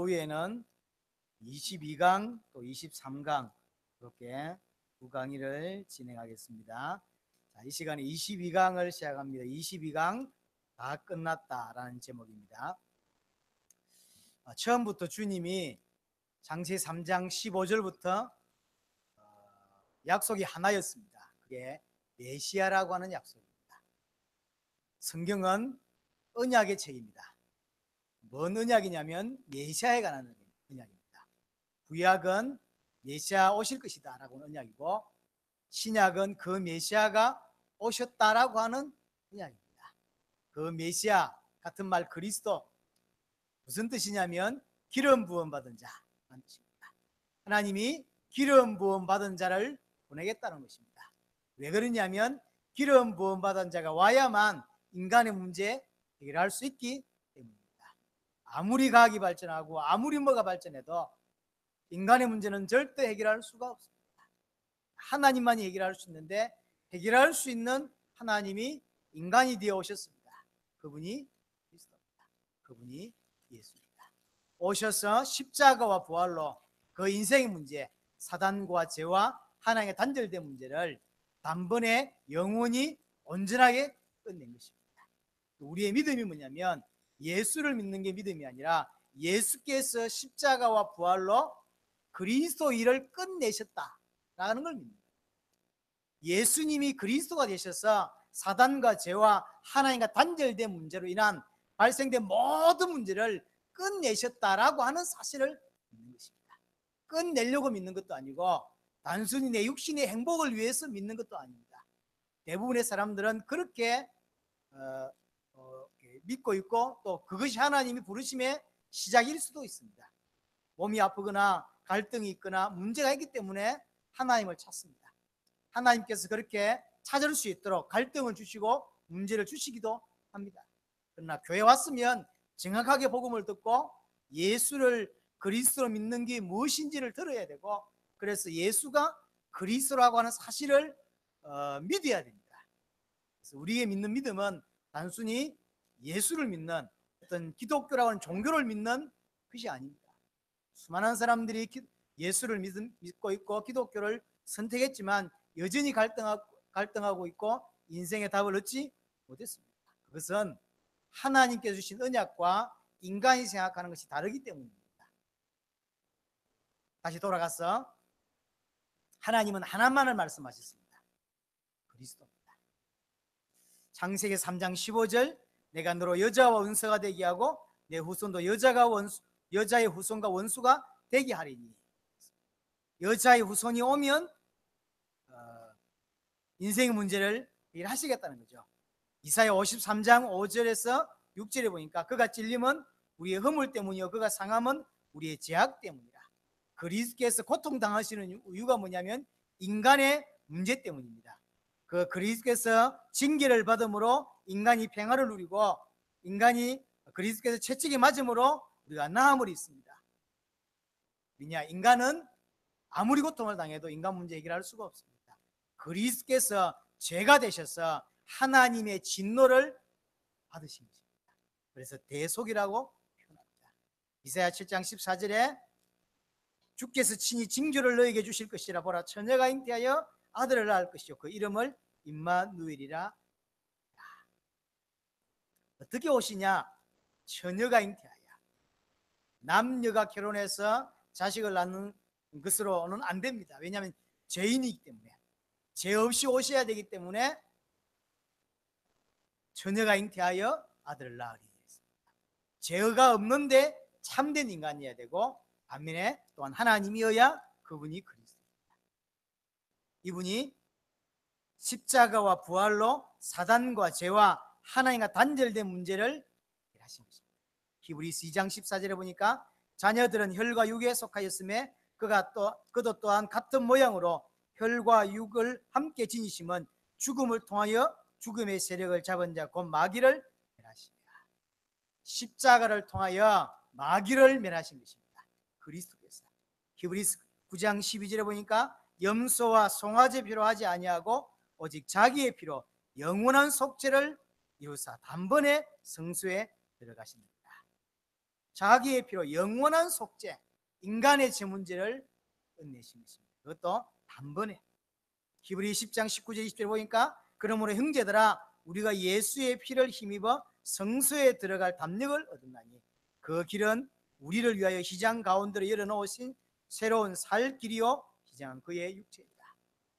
노후에는 22강 또 23강 이렇게 두 강의를 진행하겠습니다. 자, 이 시간에 22강을 시작합니다. 22강 다 끝났다라는 제목입니다. 처음부터 주님이 장세 3장 15절부터 약속이 하나였습니다. 그게 메시아라고 하는 약속입니다. 성경은 언약의 책입니다. 뭔 언약이냐면 메시아에 관한 언약입니다. 구약은 메시아 오실 것이다 라고 하는 언약이고, 신약은 그 메시아가 오셨다라고 하는 언약입니다. 그 메시아 같은 말 그리스도, 무슨 뜻이냐면 기름 부음 받은 자라는 뜻입니다. 하나님이 기름 부음 받은 자를 보내겠다는 것입니다. 왜 그러냐면 기름 부음 받은 자가 와야만 인간의 문제 해결할 수 있기 때문입니다. 아무리 과학이 발전하고 아무리 뭐가 발전해도 인간의 문제는 절대 해결할 수가 없습니다. 하나님만이 해결할 수 있는데, 해결할 수 있는 하나님이 인간이 되어 오셨습니다. 그분이 그리스도입니다. 그분이 예수입니다. 오셔서 십자가와 부활로 그 인생의 문제, 사단과 죄와 하나님의 단절된 문제를 단번에 영원히 온전하게 끝낸 것입니다. 우리의 믿음이 뭐냐면 예수를 믿는 게 믿음이 아니라 예수께서 십자가와 부활로 그리스도 일을 끝내셨다라는 걸 믿습니다. 예수님이 그리스도가 되셔서 사단과 죄와 하나님과 단절된 문제로 인한 발생된 모든 문제를 끝내셨다라고 하는 사실을 믿는 것입니다. 끝내려고 믿는 것도 아니고 단순히 내 육신의 행복을 위해서 믿는 것도 아닙니다. 대부분의 사람들은 그렇게 믿고 있고, 또 그것이 하나님이 부르심의 시작일 수도 있습니다. 몸이 아프거나 갈등이 있거나 문제가 있기 때문에 하나님을 찾습니다. 하나님께서 그렇게 찾을 수 있도록 갈등을 주시고 문제를 주시기도 합니다. 그러나 교회 왔으면 정확하게 복음을 듣고 예수를 그리스도로 믿는 게 무엇인지를 들어야 되고, 그래서 예수가 그리스도라고 하는 사실을 믿어야 됩니다. 그래서 우리의 믿는 믿음은 단순히 예수를 믿는 어떤 기독교라고 하는 종교를 믿는 것이 아닙니다. 수많은 사람들이 예수를 믿고 있고 기독교를 선택했지만 여전히 갈등하고 있고 인생의 답을 얻지 못했습니다. 그것은 하나님께서 주신 언약과 인간이 생각하는 것이 다르기 때문입니다. 다시 돌아가서 하나님은 하나만을 말씀하셨습니다. 그리스도입니다. 창세기 3장 15절, 내가 너로 여자와 원수가 되게 하고 내 후손도 여자의 후손과 원수가 되게 하리니, 여자의 후손이 오면 인생의 문제를 해결하시겠다는 거죠. 이사야 53장 5절에서 6절에 보니까 그가 찔림은 우리의 허물 때문이요 그가 상함은 우리의 죄악 때문이라. 그리스도께서 고통당하시는 이유가 뭐냐면 인간의 문제 때문입니다. 그 그리스도께서 징계를 받음으로 인간이 평화를 누리고, 인간이 그리스도께서 채찍에 맞음으로 우리가 나음을 입습니다. 왜냐? 인간은 아무리 고통을 당해도 인간 문제 해결할 수가 없습니다. 그리스도께서 죄가 되셔서 하나님의 진노를 받으신 것입니다. 그래서 대속이라고 표현합니다. 이사야 7장 14절에 주께서 친히 징조를 너에게 주실 것이라. 보라, 처녀가 잉태하여 아들을 낳을 것이요 그 이름을 임마누엘이라. 어떻게 오시냐? 처녀가 잉태하여. 남녀가 결혼해서 자식을 낳는 것으로는 안 됩니다. 왜냐하면 죄인이기 때문에, 죄 없이 오셔야 되기 때문에 처녀가 잉태하여 아들을 낳으리 했습니다. 죄가 없는데 참된 인간이어야 되고, 반면에 또한 하나님이어야 그분이 그리스도입니다. 이분이 십자가와 부활로 사단과 죄와 하나님과 단절된 문제를 해결하신 것입니다. 히브리서 2장 14절에 보니까 자녀들은 혈과 육에 속하였음에 그도 또한 같은 모양으로 혈과 육을 함께 지니심은 죽음을 통하여 죽음의 세력을 잡은 자 곧 마귀를 멸하십니다. 십자가를 통하여 마귀를 멸하신 것입니다. 그리스도께서. 히브리서 9장 12절에 보니까 염소와 송아지 피로 하지 아니하고 오직 자기의 피로 영원한 속죄를 이루사 단번에 성소에 들어가십니다. 자기의 피로 영원한 속죄, 인간의 죄 문제를 끝내신 것입니다. 그것도 단번에. 히브리 10장 19절 20절 보니까 그러므로 형제들아 우리가 예수의 피를 힘입어 성소에 들어갈 담력을 얻었나니 그 길은 우리를 위하여 휘장 가운데로 열어놓으신 새로운 살 길이요 휘장은 그의 육체이다.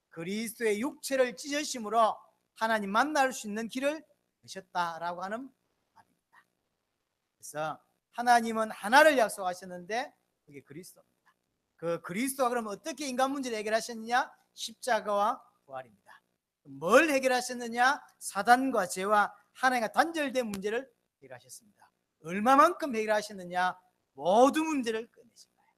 그리스도의 육체를 찢으심으로 하나님 만날 수 있는 길을 여셨다라고 하는 말입니다. 그래서 하나님은 하나를 약속하셨는데 그게 그리스도입니다. 그 그리스도가 그러면 어떻게 인간 문제를 해결하셨느냐? 십자가와 부활입니다. 뭘 해결하셨느냐? 사단과 죄와 하나님과 단절된 문제를 해결하셨습니다. 얼마만큼 해결하셨느냐? 모든 문제를 끝내신 거예요.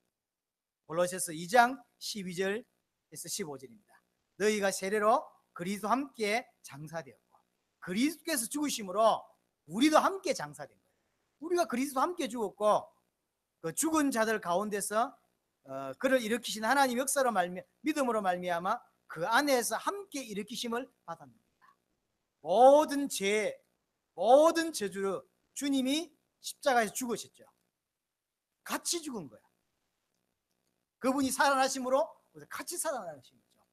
골로새서 2장 12절에서 15절입니다. 너희가 세례로 그리스도 함께 장사되었고 그리스도께서 죽으심으로 우리도 함께 장사된 거예요. 우리가 그리스도 함께 죽었고 그 죽은 자들 가운데서 그를 일으키신 하나님 역사로 믿음으로 말미암아 그 안에서 함께 일으키심을 받았습니다. 모든 죄, 모든 저주를 주님이 십자가에서 죽으셨죠. 같이 죽은 거야. 그분이 살아나심으로 같이 살아나신 거죠.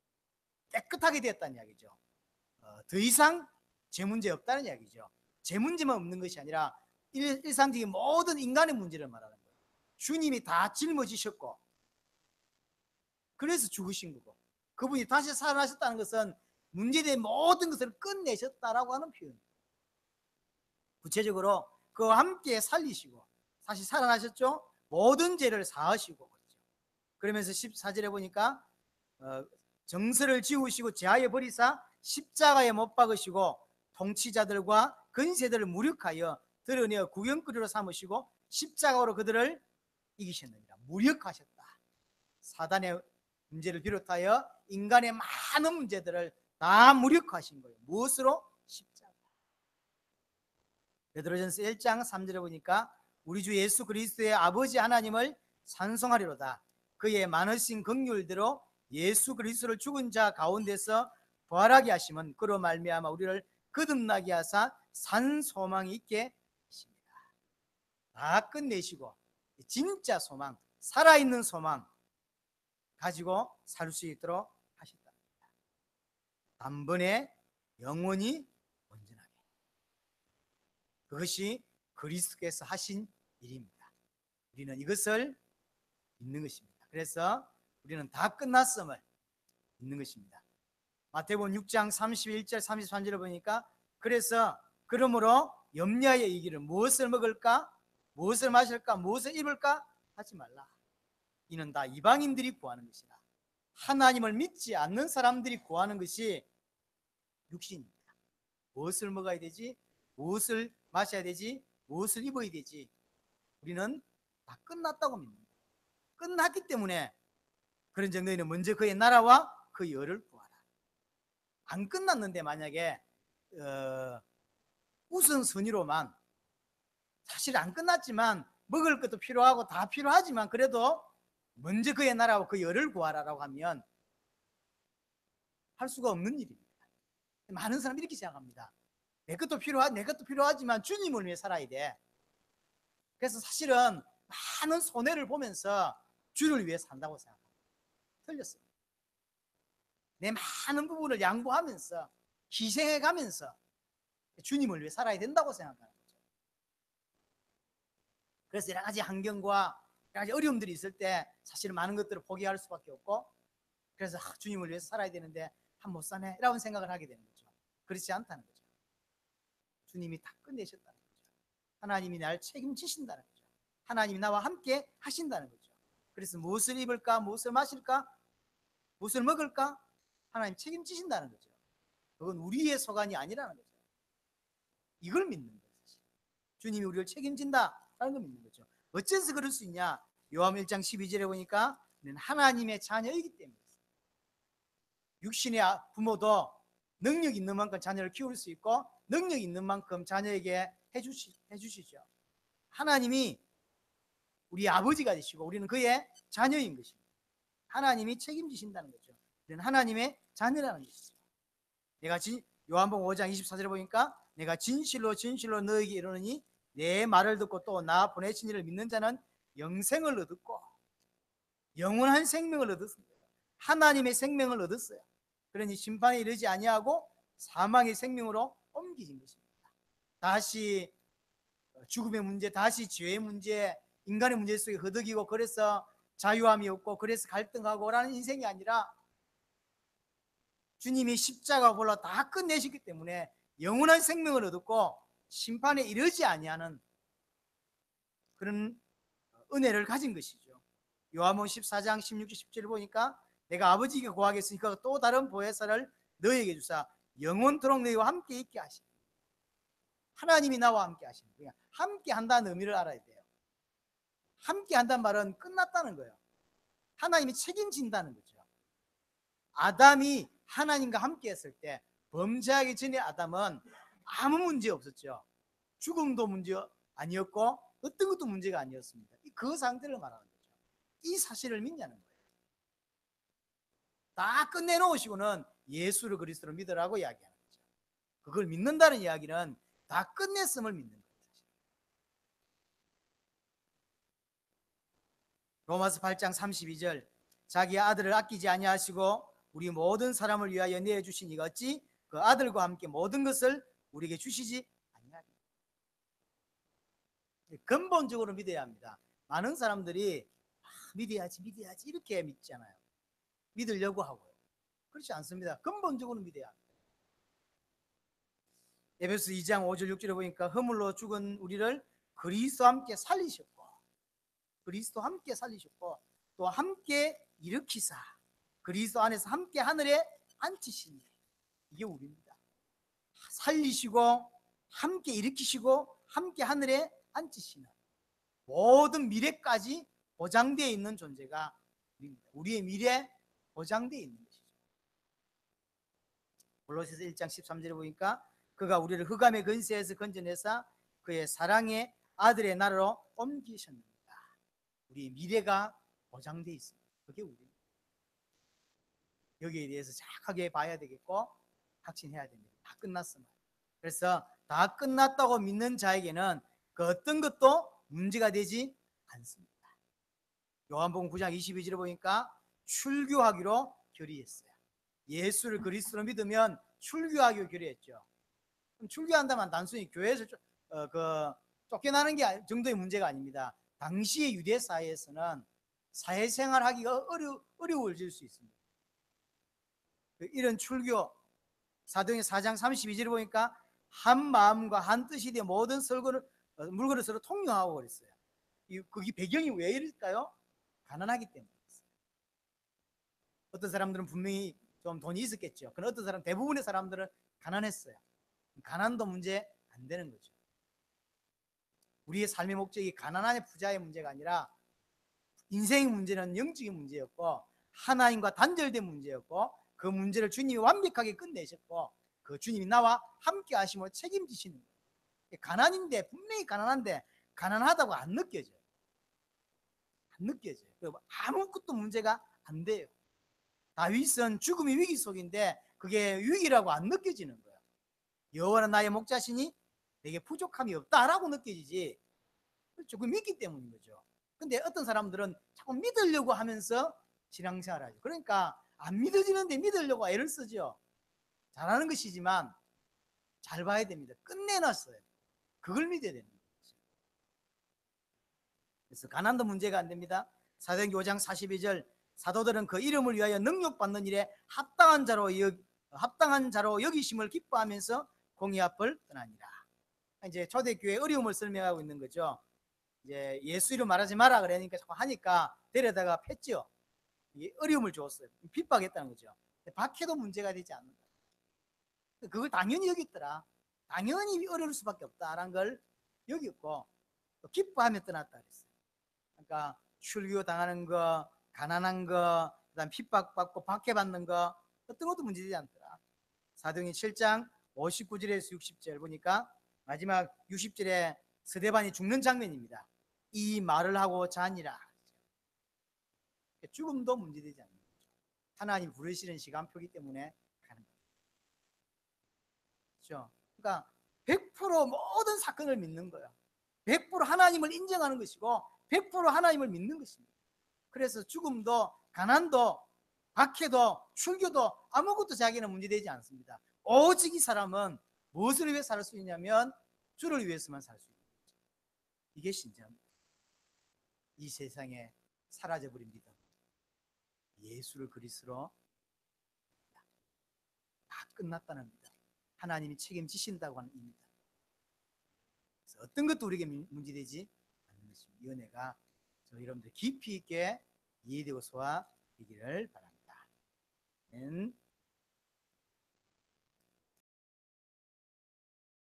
깨끗하게 되었다는 이야기죠. 더 이상 죄 문제 없다는 이야기죠. 죄 문제만 없는 것이 아니라 일상적인 모든 인간의 문제를 말하는 거예요. 주님이 다 짊어지셨고 그래서 죽으신 거고 그분이 다시 살아나셨다는 것은 문제된 모든 것을 끝내셨다라고 하는 표현입니다. 구체적으로 그와 함께 살리시고 다시 살아나셨죠. 모든 죄를 사하시고 그렇죠. 그러면서 14절에 보니까 정서를 지우시고 제하에 버리사 십자가에 못 박으시고 통치자들과 근세들을 무력하여 드러내어 구경거리로 삼으시고 십자가로 그들을 이기셨느니라. 무력하셨다. 사단의 문제를 비롯하여 인간의 많은 문제들을 다 무력화하신 거예요. 무엇으로? 십자가. 베드로전서 1장 3절에 보니까 우리 주 예수 그리스도의 아버지 하나님을 찬송하리로다. 그의 많으신 긍휼대로 예수 그리스도를 죽은 자 가운데서 부활하게 하시면 그로 말미암아 우리를 거듭나게 하사 산 소망이 있게 하십니다. 다 끝내시고 진짜 소망, 살아있는 소망 가지고 살 수 있도록 하셨답니다. 단번에 영원히 온전하게. 그것이 그리스도께서 하신 일입니다. 우리는 이것을 믿는 것입니다. 그래서 우리는 다 끝났음을 믿는 것입니다. 마태복음 6장 31절 33절을 보니까 그래서 그러므로 염려하여 이기를 무엇을 먹을까? 무엇을 마실까? 무엇을 입을까? 하지 말라. 이는 다 이방인들이 구하는 것이라. 하나님을 믿지 않는 사람들이 구하는 것이 육신입니다. 무엇을 먹어야 되지? 무엇을 마셔야 되지? 무엇을 입어야 되지? 우리는 다 끝났다고 믿습니다. 끝났기 때문에 그런 정도에는 먼저 그의 나라와 그 열을 구하라. 안 끝났는데 만약에 우선순위로만 사실 안 끝났지만 먹을 것도 필요하고 다 필요하지만 그래도 먼저 그의 나라와 그 열을 구하라라고 하면 할 수가 없는 일입니다. 많은 사람이 이렇게 생각합니다. 내 것도 필요하지만 주님을 위해 살아야 돼. 그래서 사실은 많은 손해를 보면서 주를 위해 산다고 생각합니다. 틀렸습니다. 내 많은 부분을 양보하면서 희생해가면서 주님을 위해 살아야 된다고 생각하는 거죠. 그래서 여러 가지 환경과 여러 가지 어려움들이 있을 때 사실 많은 것들을 포기할 수밖에 없고 그래서 주님을 위해서 살아야 되는데 못 사네 라는 생각을 하게 되는 거죠. 그렇지 않다는 거죠. 주님이 다 끝내셨다는 거죠. 하나님이 나를 책임지신다는 거죠. 하나님이 나와 함께 하신다는 거죠. 그래서 무엇을 입을까? 무엇을 마실까? 무엇을 먹을까? 하나님 책임지신다는 거죠. 그건 우리의 소관이 아니라는 거죠. 이걸 믿는 거예요. 주님이 우리를 책임진다라는 걸 믿는 거죠. 어째서 그럴 수 있냐? 요한복음 1장 12절에 보니까 하나님의 자녀이기 때문에 육신의 부모도 능력 있는 만큼 자녀를 키울 수 있고 능력 있는 만큼 자녀에게 해주시죠. 하나님이 우리 아버지가 되시고 우리는 그의 자녀인 것입니다. 하나님이 책임지신다는 거죠. 우리는 하나님의 자녀라는 것이죠. 요한복음 5장 24절에 보니까 내가 진실로 진실로 너에게 이르노니 내 말을 듣고 또 나 보내신 이를 믿는 자는 영생을 얻었고 영원한 생명을 얻었습니다. 하나님의 생명을 얻었어요. 그러니 심판에 이르지 아니하고 사망의 생명으로 옮기진 것입니다. 다시 죽음의 문제, 다시 죄의 문제, 인간의 문제 속에 허덕이고 그래서 자유함이 없고 그래서 갈등하고 라는 인생이 아니라 주님이 십자가 골라 다 끝내시기 때문에 영원한 생명을 얻었고 심판에 이르지 아니하는 그런 은혜를 가진 것이죠. 요한복음 14장 16절 17절 보니까 내가 아버지께 구하겠으니까 또 다른 보혜사를 너에게 주사 영원토록 너희와 함께 있게 하시니. 하나님이 나와 함께 하시는 거예요. 함께 한다는 의미를 알아야 돼요. 함께 한다는 말은 끝났다는 거예요. 하나님이 책임진다는 거죠. 아담이 하나님과 함께 했을 때 범죄하기 전에 아담은 아무 문제 없었죠. 죽음도 문제 아니었고 어떤 것도 문제가 아니었습니다. 그 상태를 말하는 거죠. 이 사실을 믿냐는 거예요. 다 끝내놓으시고는 예수를 그리스도로 믿으라고 이야기하는 거죠. 그걸 믿는다는 이야기는 다 끝냈음을 믿는 거예요. 로마서 8장 32절 자기 아들을 아끼지 아니하시고 우리 모든 사람을 위하여 내어주신 이가 어찌 그 아들과 함께 모든 것을 우리에게 주시지 아니하리까. 근본적으로 믿어야 합니다. 많은 사람들이 믿어야지 이렇게 믿잖아요. 믿으려고 하고요. 그렇지 않습니다. 근본적으로 믿어야 합니다. 에베소 2장 5절 6절에 보니까 허물로 죽은 우리를 그리스도와 함께 살리셨고 그리스도 함께 살리셨고 또 함께 일으키사 그리스도 안에서 함께 하늘에 앉히시니. 이게 우리입니다. 살리시고 함께 일으키시고 함께 하늘에 앉히시는 모든 미래까지 보장되어 있는 존재가 우리입니다. 우리의 미래 보장되어 있는 것이죠. 골로새서 1장 13절에 보니까 그가 우리를 흑암의 근세에서 건져내사 그의 사랑의 아들의 나라로 옮기셨습니다. 우리의 미래가 보장되어 있습니다. 그게 우리입니다. 여기에 대해서 정확하게 봐야 되겠고 확신해야 됩니다. 다 끝났습니다. 그래서 다 끝났다고 믿는 자에게는 그 어떤 것도 문제가 되지 않습니다. 요한복음 9장 22절에 보니까 출교하기로 결의했어요. 예수를 그리스도로 믿으면 출교하기로 결의했죠. 출교한다면 단순히 교회에서 쫓겨나는 게 정도의 문제가 아닙니다. 당시의 유대 사회에서는 사회생활하기가 어려워질 수 있습니다. 이런 출교 사도행전 4장 32절을 보니까 한 마음과 한 뜻이 되어 모든 물건을 서로 통용하고 그랬어요. 그게 배경이 왜 이럴까요? 가난하기 때문에. 어떤 사람들은 분명히 좀 돈이 있었겠죠. 그러나 어떤 사람, 대부분의 사람들은 가난했어요. 가난도 문제 안 되는 거죠. 우리의 삶의 목적이 가난한 부자의 문제가 아니라 인생의 문제는 영적인 문제였고 하나님과 단절된 문제였고 그 문제를 주님이 완벽하게 끝내셨고 그 주님이 나와 함께 하심으로 책임지시는 거예요. 가난인데 분명히 가난한데 가난하다고 안 느껴져요. 안 느껴져요. 아무것도 문제가 안 돼요. 다윗은 죽음의 위기 속인데 그게 위기라고 안 느껴지는 거예요. 여호와는 나의 목자시니 내게 부족함이 없다라고 느껴지지. 그렇죠. 그 믿기 때문인 거죠. 근데 어떤 사람들은 자꾸 믿으려고 하면서 신앙생활을 하죠. 그러니까 안 믿어지는데 믿으려고 애를 쓰죠. 잘하는 것이지만 잘 봐야 됩니다. 끝내놨어요. 그걸 믿어야 되는 거죠. 그래서 가난도 문제가 안 됩니다. 사도행전 5장 42절 사도들은 그 이름을 위하여 능력받는 일에 합당한 자로 여기심을 기뻐하면서 공의 앞을 떠나니라. 이제 초대교회 어려움을 설명하고 있는 거죠. 이제 예수 이름 말하지 마라 그러니까 자꾸 하니까 데려다가 팼죠. 어려움을 줬어요. 핍박했다는 거죠. 박해도 문제가 되지 않는다. 그걸 당연히 여겼더라. 당연히 어려울 수밖에 없다라는 걸 여겼고 기뻐하며 떠났다 그랬어요. 그러니까 출교 당하는 거, 가난한 거, 그다음 핍박받고 박해받는 거 어떤 것도 문제되지 않더라. 사도행전 7장 59절에서 60절 보니까 마지막 60절에 스데반이 죽는 장면입니다. 이 말을 하고 자니라. 죽음도 문제되지 않는 거죠. 하나님 부르시는 시간표기 때문에 가는 거죠. 그렇죠? 그러니까 100% 모든 사건을 믿는 거예요. 100% 하나님을 인정하는 것이고 100% 하나님을 믿는 것입니다. 그래서 죽음도 가난도 박해도 출교도 아무것도 자기는 문제되지 않습니다. 오직 이 사람은 무엇을 위해 살 수 있냐면 주를 위해서만 살 수 있는 거죠. 이게 신자입니다. 이 세상에 사라져버린 믿음, 예수를 그리스도로 다 끝났다는 믿음, 하나님이 책임지신다고 하는 입니다. 그래서 어떤 것도 우리에게 문제되지 않는 것입니다. 이 은혜가 저 여러분들 깊이 있게 이해되고 소화되기를 바랍니다.